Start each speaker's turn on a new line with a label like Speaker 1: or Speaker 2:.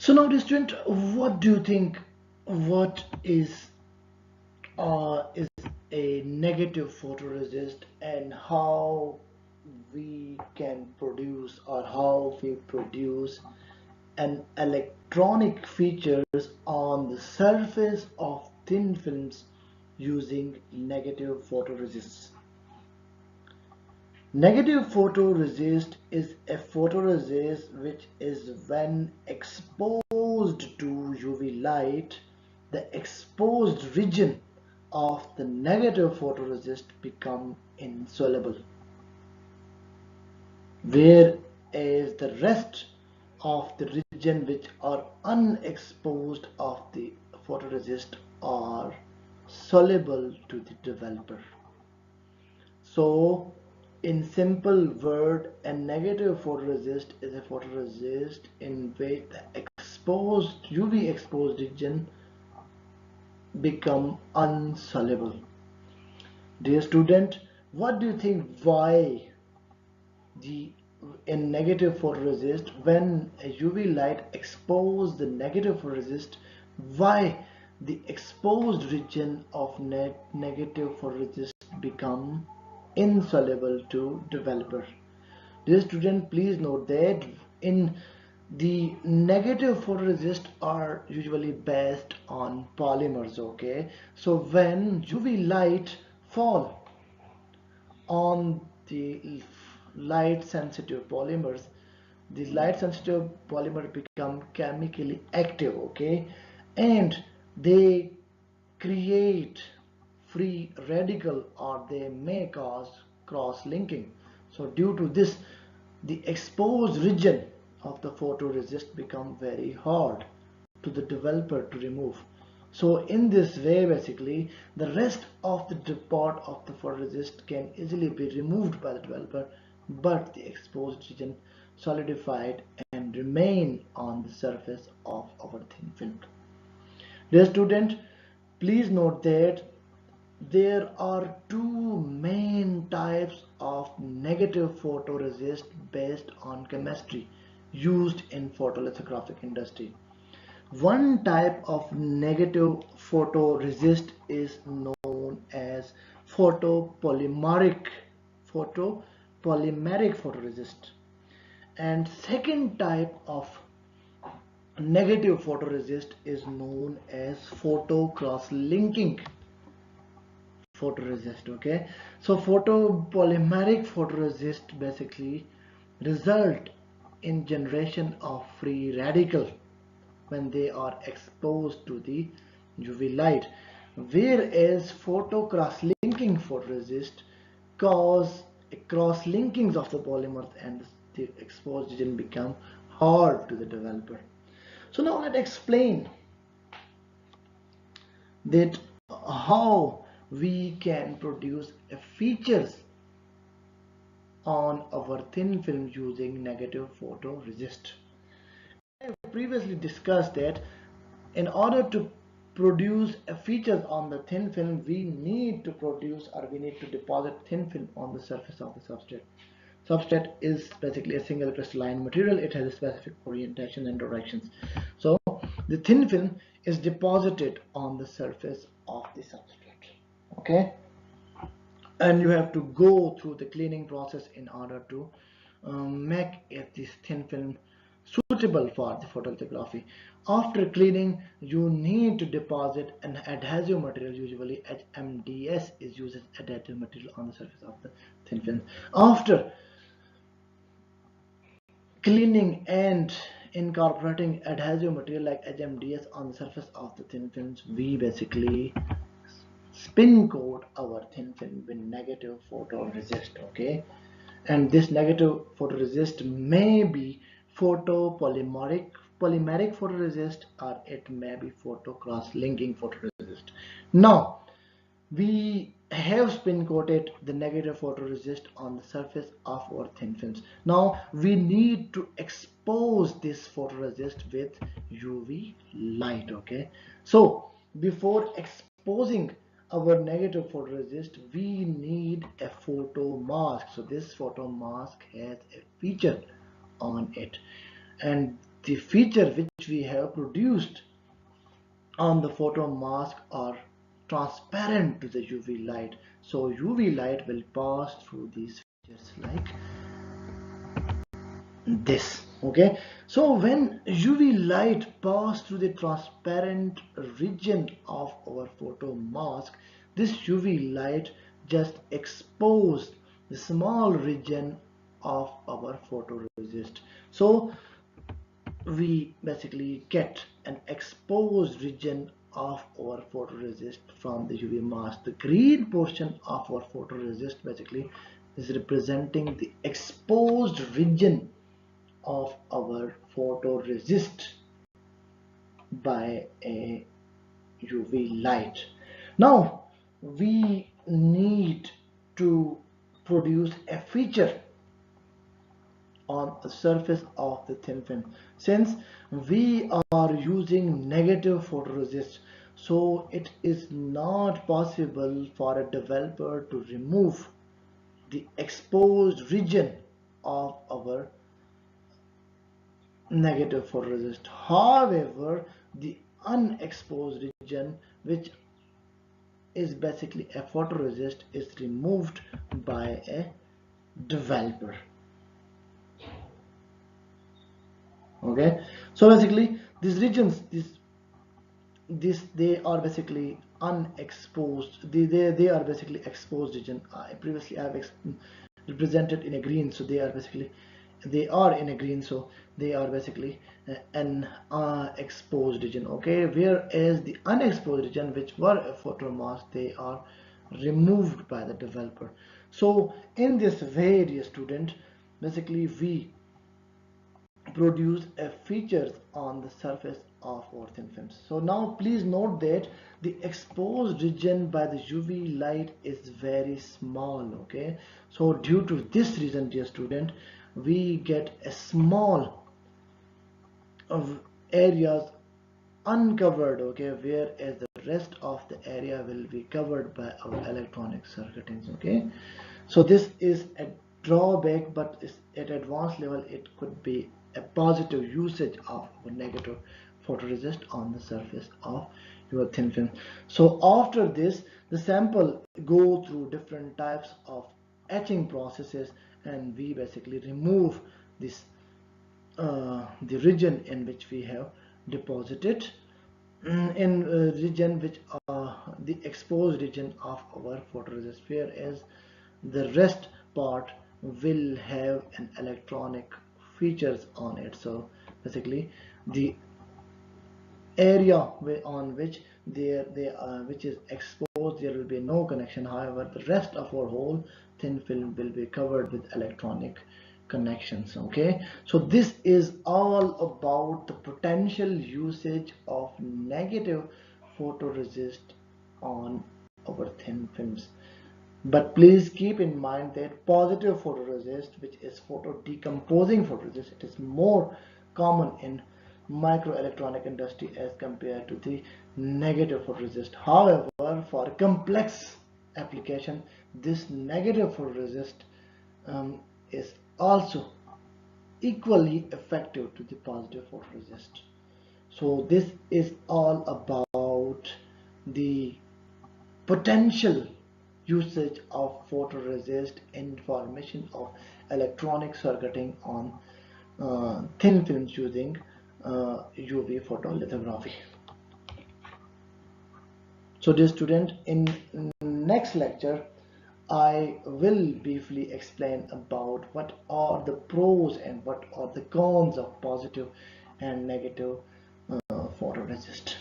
Speaker 1: So now, dear student, what do you think? What is a negative photoresist, and how we can produce, or how we produce an electronic features on the surface of thin films using negative photoresists. Negative photoresist is a photoresist which is, when exposed to UV light, the exposed region of the negative photoresist become insoluble, whereas the rest of the region which are unexposed of the photoresist are soluble to the developer. So, in simple word, a negative photoresist is a photoresist in which the exposed UV exposed region become unsoluble. Dear student, what do you think why the in negative photoresist, when a UV light expose the negative photoresist, why the exposed region of negative photoresist become insoluble to developer? Dear student, please note that in the negative photoresist are usually based on polymers. Okay, so when UV light fall on the light sensitive polymers, the light sensitive polymer become chemically active, okay, and they create free radical, or they may cause cross linking. So due to this, the exposed region of the photoresist become very hard to the developer to remove. So in this way, basically, the rest of the part of the photoresist can easily be removed by the developer, but the exposed region solidified and remain on the surface of our thin film. Dear student, please note that there are two main types of negative photoresist based on chemistry used in photolithographic industry. One type of negative photoresist is known as photopolymeric photoresist, and second type of negative photoresist is known as photo cross linking photoresist. Okay, so photopolymeric photoresist basically result in generation of free radical when they are exposed to the UV light, whereas photo cross-linking photoresist cause cross-linkings of the polymers, and the exposed region become hard to the developer. So now let's explain that how we can produce features on our thin film using negative photoresist. I have previously discussed that in order to produce features on the thin film, we need to produce, or we need to deposit thin film on the surface of the substrate. Substrate is basically a single crystalline material. It has a specific orientation and directions. So the thin film is deposited on the surface of the substrate. Okay, and you have to go through the cleaning process in order to make this thin film suitable for the photolithography. After cleaning, you need to deposit an adhesive material. Usually HMDS is used as adhesive material on the surface of the thin film. After cleaning and incorporating adhesive material like HMDS on the surface of the thin films, we basically spin coat our thin film with negative photoresist. Okay, and this negative photoresist may be photopolymeric photoresist, or it may be photo cross linking photoresist. Now we have spin coated the negative photoresist on the surface of our thin films. Now we need to expose this photoresist with UV light. Okay, so before exposing our negative photoresist, we need a photo mask. So this photo mask has a feature on it, and the feature which we have produced on the photo mask are transparent to the UV light. So UV light will pass through these features like this. Okay, so when UV light pass through the transparent region of our photo mask, this UV light just expose the small region of our photoresist. So we basically get an exposed region of our photoresist from the UV mask. The green portion of our photoresist basically is representing the exposed region of our photoresist by a UV light. Now we need to produce a feature on the surface of the thin film. Since we are using negative photoresist, so it is not possible for a developer to remove the exposed region of our negative photoresist. However, the unexposed region, which is basically a photoresist, is removed by a developer. Okay, so basically these regions, they are basically unexposed. They are basically exposed region. I previously have represented in a green, so they are in a green, so they are basically an exposed region. Okay, whereas the unexposed region, which were a photo mask, they are removed by the developer. So in this way, dear student, basically we produce a features on the surface of our thin films. So now please note that the exposed region by the UV light is very small. Okay, so due to this reason, dear student, we get a small of areas uncovered, okay, whereas the rest of the area will be covered by our electronic circuitings. Okay, so this is a drawback, but at advanced level it could be a positive usage of negative photoresist on the surface of your thin film. So after this, the sample go through different types of etching processes, and we basically remove this the region in which we have deposited in region which the exposed region of our photoresist, whereas the rest part will have an electronic features on it. So basically the area on which which is exposed, there will be no connection. However, the rest of our whole thin film will be covered with electronic connections. Okay, so this is all about the potential usage of negative photoresist on our thin films. But please keep in mind that positive photoresist, which is photo decomposing photoresist, it is more common in microelectronic industry as compared to the negative photoresist. However, for complex application, this negative photoresist is also equally effective to the positive photoresist. So this is all about the potential usage of photoresist in formation of electronic circuiting on thin films using UV photolithography. So dear student, in next lecture I will briefly explain about what are the pros and what are the cons of positive and negative photoresist.